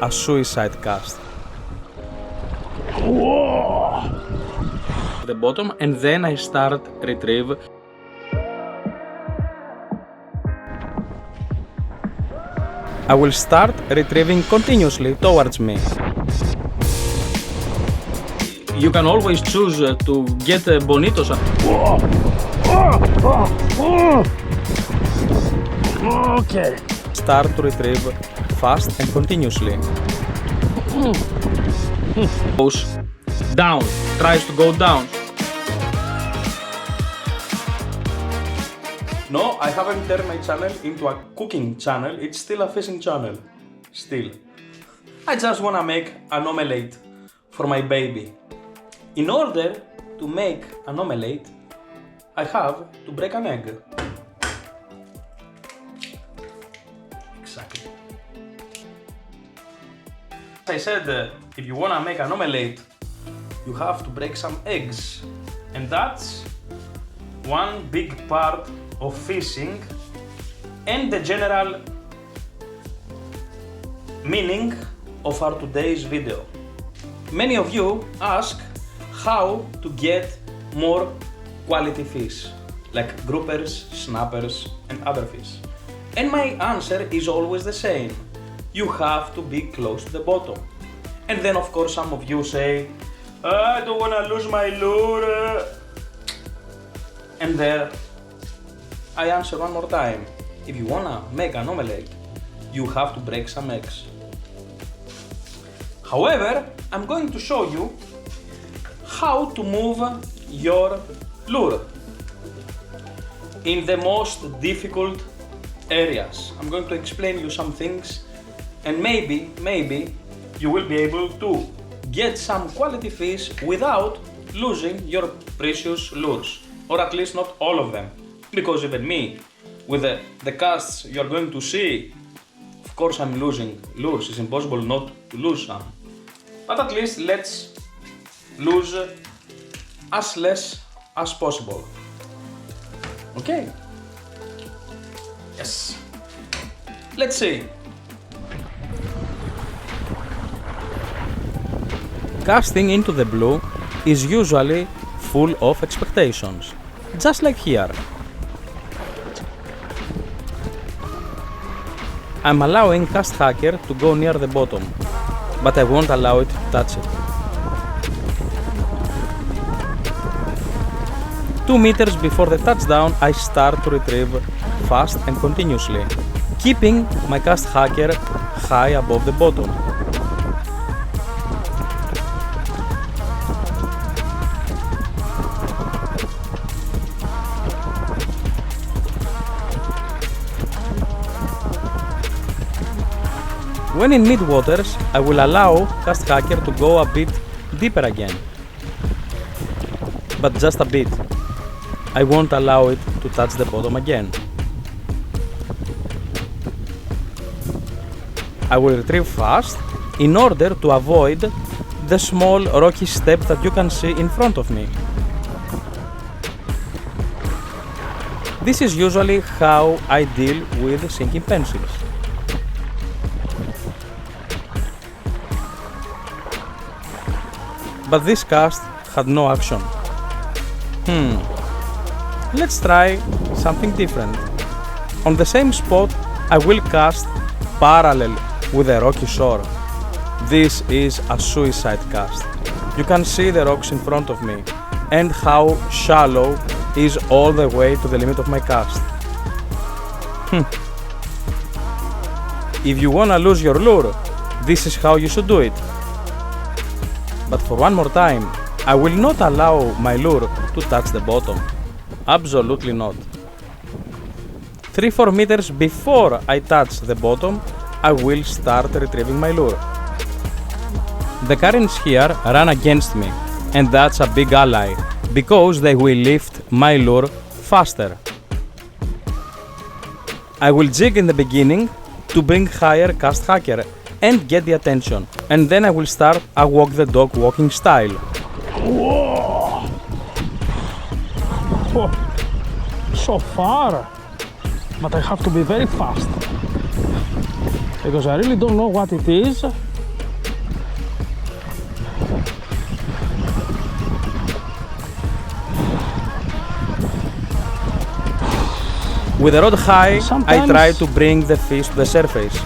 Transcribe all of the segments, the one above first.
a suicide cast. The bottom, and then I start retrieve. I will start retrieving continuously towards me. You can always choose to get bonitos. Okay. Start to retrieve fast and continuously. Goes down, tries to go down. No, I haven't turned my channel into a cooking channel, it's still a fishing channel. Still. I just wanna make an omelette for my baby. In order to make an omelette, I have to break an egg. Exactly. As I said, if you wanna make an omelette, you have to break some eggs. And that's one big part of fishing and the general meaning of our today's video. Many of you ask how to get more quality fish, like groupers, snappers and other fish. And my answer is always the same. You have to be close to the bottom. And then of course some of you say, I don't want to lose my lure. And there I answer one more time. If you want to make an omelette, you have to break some eggs. However, I'm going to show you how to move your lure in the most difficult areas. I'm going to explain you some things and maybe you will be able to get some quality fish without losing your precious lures, or at least not all of them, because even me, with the casts you're going to see, of course I'm losing lures. It's impossible not to lose some, but at least let's lose as less as possible. Okay? Yes. Let's see. Casting into the blue is usually full of expectations, just like here. I'm allowing Cast Hacker to go near the bottom, but I won't allow it to touch it. 2 meters before the touchdown, I start to retrieve fast and continuously, keeping my Cast Hacker high above the bottom. When in mid-waters, I will allow Cast Hacker to go a bit deeper again, but just a bit. I won't allow it to touch the bottom again. I will retrieve fast in order to avoid the small rocky step that you can see in front of me. This is usually how I deal with sinking pencils. But this cast had no action. Let's try something different. On the same spot, I will cast parallel with a rocky shore. This is a suicide cast. You can see the rocks in front of me and how shallow is all the way to the limit of my cast. If you wanna lose your lure, this is how you should do it. But for one more time, I will not allow my lure to touch the bottom. Absolutely not. 3-4 meters before I touch the bottom, I will start retrieving my lure. The currents here run against me, and that's a big ally, because they will lift my lure faster. I will jig in the beginning to bring higher Cast Hacker and get the attention, and then I will start a walk the dog walking style. Whoa! Oh, so far, but I have to be very fast. because I really don't know what it is. With the rod high, I Sometimes try to bring the fish to the surface.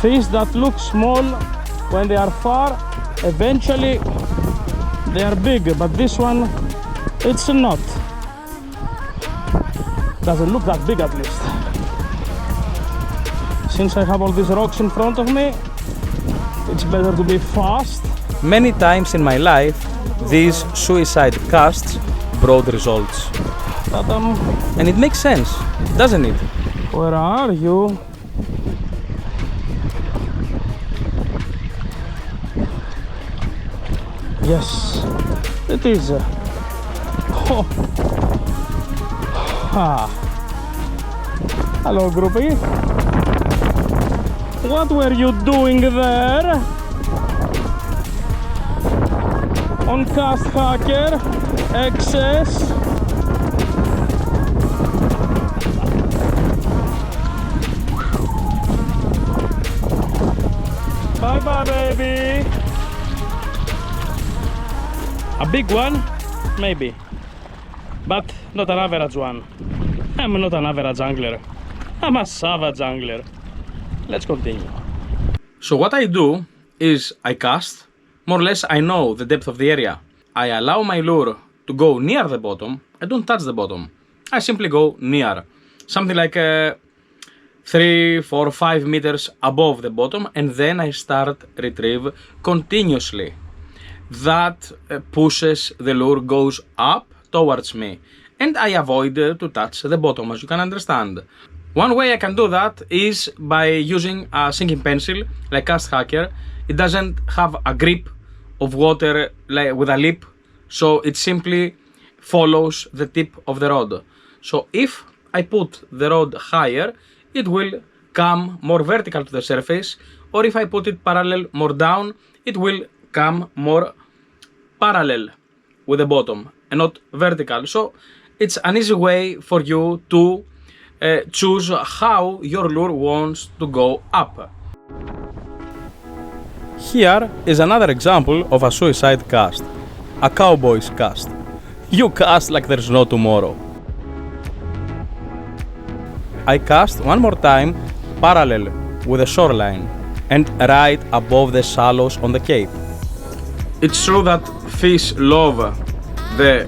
fish that look small when they are far, eventually they are big, but this one, it's not. Doesn't look that big at least. Since I have all these rocks in front of me, it's better to be fast. Many times in my life, these suicide casts brought results. But And it makes sense, doesn't it? where are you? Yes, it is. Oh. Ah. Hello, groupie. What were you doing there? On Cast Hacker XS. Bye bye, baby. A big one? Maybe. But not an average one. I'm not an average angler. I'm a savage angler. Let's continue. So what I do is I cast, more or less I know the depth of the area. I allow my lure to go near the bottom. I don't touch the bottom. I simply go near. Something like 3, 4, 5 meters above the bottom, and then I start retrieve continuously. That pushes the lure, goes up towards me, and I avoid to touch the bottom, as you can understand. One way I can do that is by using a sinking pencil like Cast Hacker. It doesn't have a grip of water like with a lip, so it simply follows the tip of the rod. So if I put the rod higher, it will come more vertical to the surface, or if I put it parallel more down, it will come more parallel with the bottom and not vertical. So it's an easy way for you to choose how your lure wants to go up. Here is another example of a suicide cast, a cowboy's cast. You cast like there's no tomorrow. I cast one more time parallel with the shoreline and right above the shallows on the cape. It's true that fish love the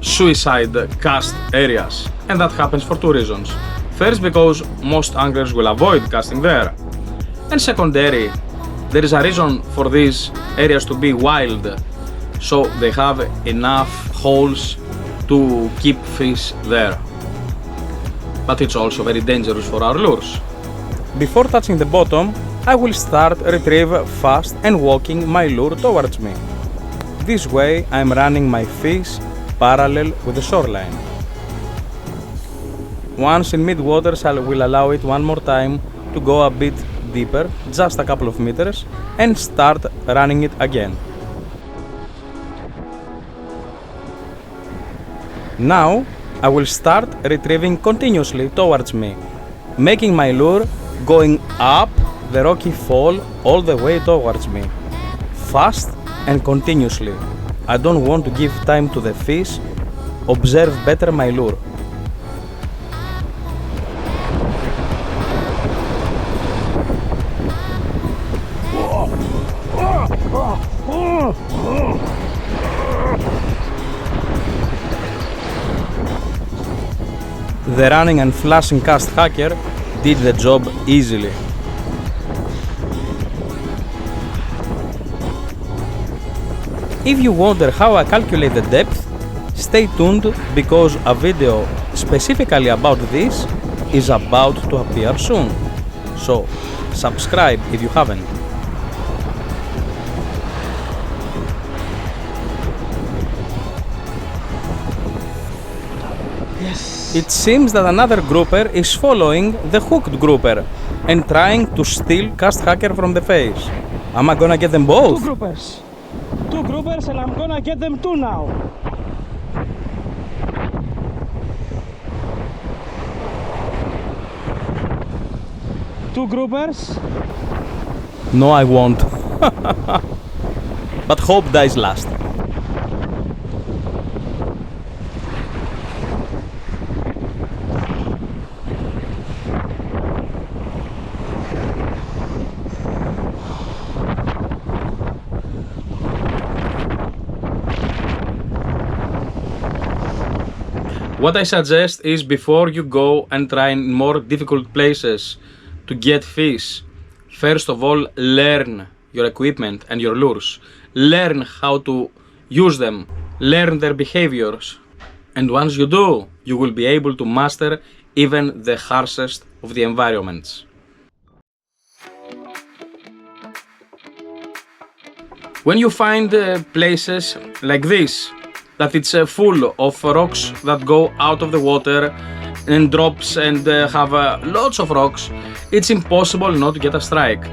suicide cast areas, and that happens for two reasons. First, because most anglers will avoid casting there, and secondary, there is a reason for these areas to be wild, so they have enough holes to keep fish there. But it's also very dangerous for our lures. Before touching the bottom, I will start retrieve fast and walking my lure towards me. This way I am running my fish parallel with the shoreline. Once in mid-waters, I will allow it one more time to go a bit deeper, just a couple of meters, and start running it again. Now I will start retrieving continuously towards me, making my lure going up the rocky fall all the way towards me, fast and continuously. I don't want to give time to the fish, observe better my lure. The running and flashing Cast Hacker did the job easily. If you wonder how I calculate the depth, stay tuned because a video specifically about this is about to appear soon. So, subscribe if you haven't. It seems that another grouper is following the hooked grouper and trying to steal Cast Hacker from the face. Am I gonna get them both? Two groupers, and I'm gonna get them two now. 2 groupers. No, I won't. But hope dies last. What I suggest is before you go and try in more difficult places to get fish, first of all, learn your equipment and your lures. Learn how to use them, learn their behaviors. And once you do, you will be able to master even the harshest of the environments. When you find places like this, that it's full of rocks that go out of the water and drops and have lots of rocks, it's impossible not to get a strike.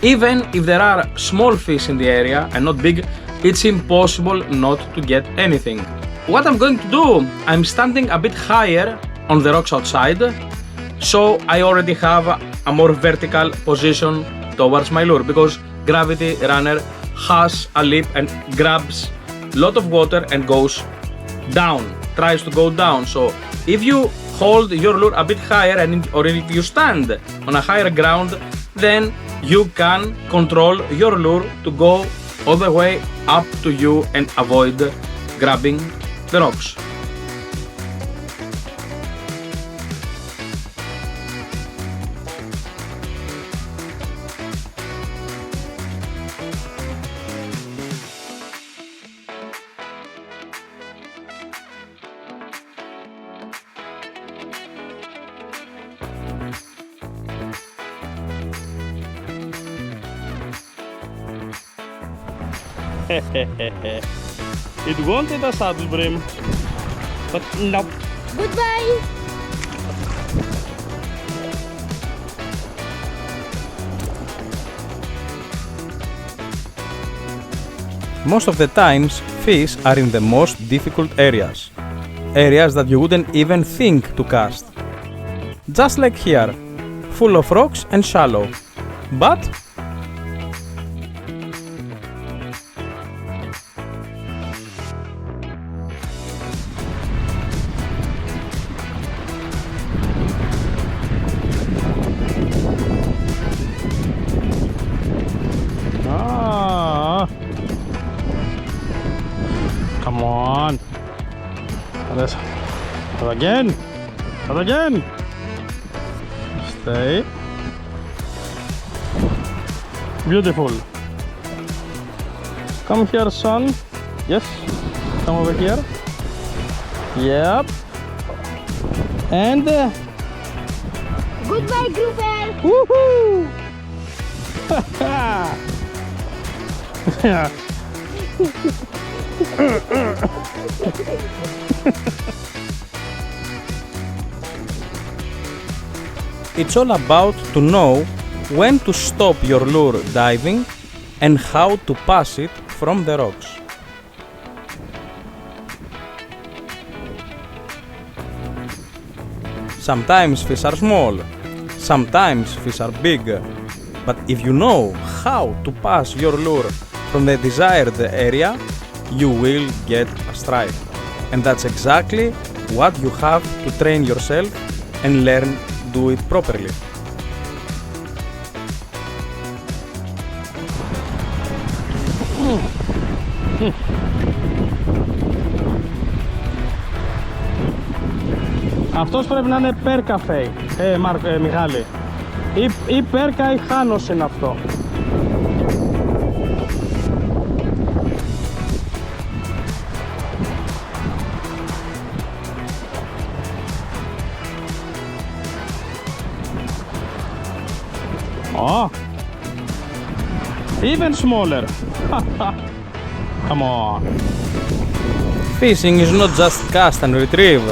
Even if there are small fish in the area and not big, it's impossible not to get anything. What I'm going to do, I'm standing a bit higher on the rocks outside, so I already have a more vertical position towards my lure, because Gravity Runner has a lip and grabs a lot of water and goes down, tries to go down. So if you hold your lure a bit higher, or if you stand on a higher ground, then you can control your lure to go all the way up to you and avoid grabbing the rocks. It wanted a saddle brim, but no. Goodbye. Most of the times, fish are in the most difficult areas. Areas that you wouldn't even think to cast. Just like here, full of rocks and shallow. But come on. Not again. Not again. Stay. Beautiful. Come here, son. Yes. Come over here. Yep. And Goodbye, grouper. woohoo! it's all about to know when to stop your lure diving and how to pass it from the rocks. Sometimes fish are small, sometimes fish are big, but if you know how to pass your lure from the desired area, you will get a strike. And that's exactly what you have to train yourself and learn to do it properly. Αυτός πρέπει να είναι per cafe, Μιχάλη. Ή πέρκα ή χάνος είναι αυτό. Oh, even smaller. Come on. Fishing is not just cast and retrieve.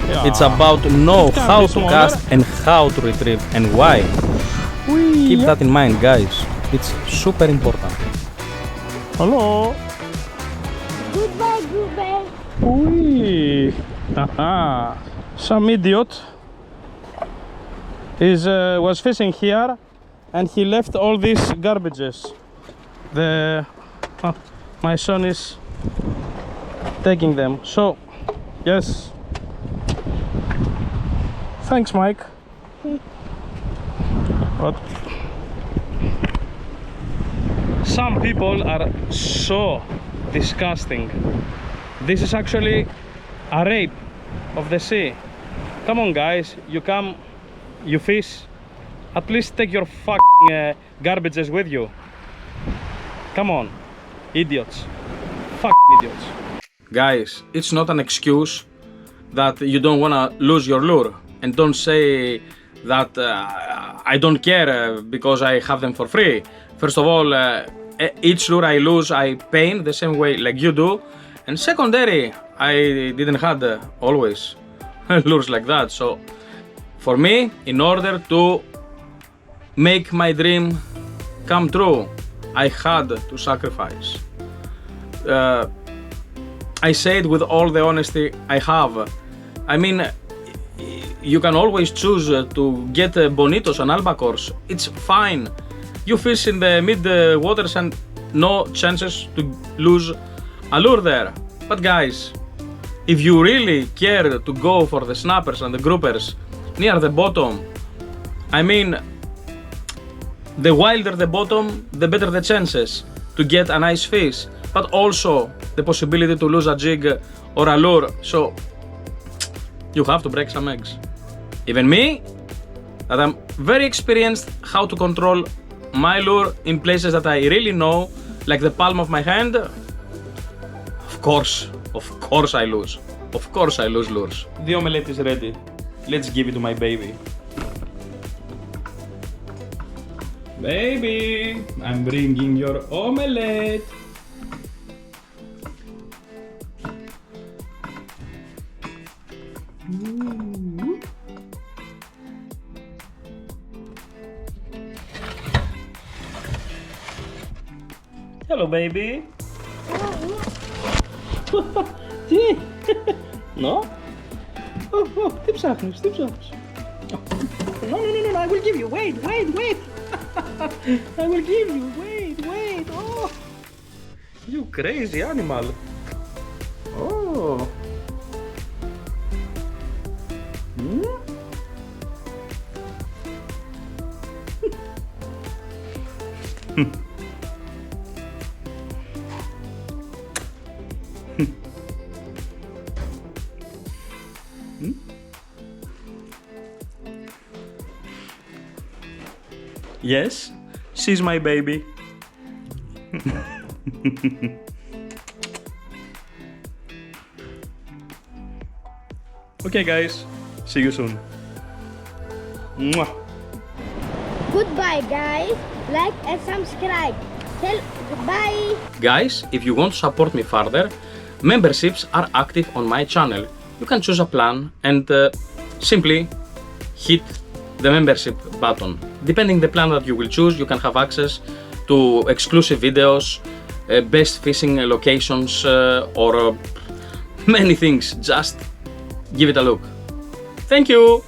Yeah. It's about know It can how be to smaller. cast and how to retrieve and why. Whee, Keep yep. that in mind, guys. It's super important. Hello. Goodbye, grouper. Whee. Haha. Some idiot was fishing here, and he left all these garbages. My son is taking them. So, yes. Thanks, Mike. What? Some people are so disgusting. This is actually a rape of the sea. Come on, guys, you come, you fish, at least take your fucking garbages with you. Come on, idiots. Fucking idiots. Guys, it's not an excuse that you don't want to lose your lure. And don't say that I don't care because I have them for free. First of all, each lure I lose, I paint the same way like you do. And secondary, I didn't have always lures like that. So for me, in order to make my dream come true, I had to sacrifice. I say it with all the honesty I have. I mean, you can always choose to get bonitos and albacores. It's fine. You fish in the mid waters and no chances to lose a lure there. But guys, if you really care to go for the snappers and the groupers near the bottom, I mean, the wilder the bottom, the better the chances to get a nice fish, but also the possibility to lose a jig or a lure. So you have to break some eggs. Even me, that I'm very experienced how to control my lure in places that I really know, like the palm of my hand. Of course I lose. Of course I lose lures. The omelette is ready. Let's give it to my baby. Baby, I'm bringing your omelette. Ooh. Hello, baby. Τι? No? Oh, τι ψάχνεις, τι ψάχνεις? No, I will give you, wait. I will give you, wait, oh. You crazy animal. Oh. Yes, she's my baby. Okay, guys, see you soon. Mwah. Goodbye, guys. Like and subscribe. Tell goodbye. Guys, if you want to support me further, memberships are active on my channel. You can choose a plan and simply hit the membership button. Depending the plan that you will choose, you can have access to exclusive videos, best fishing locations, or many things. Just give it a look. Thank you!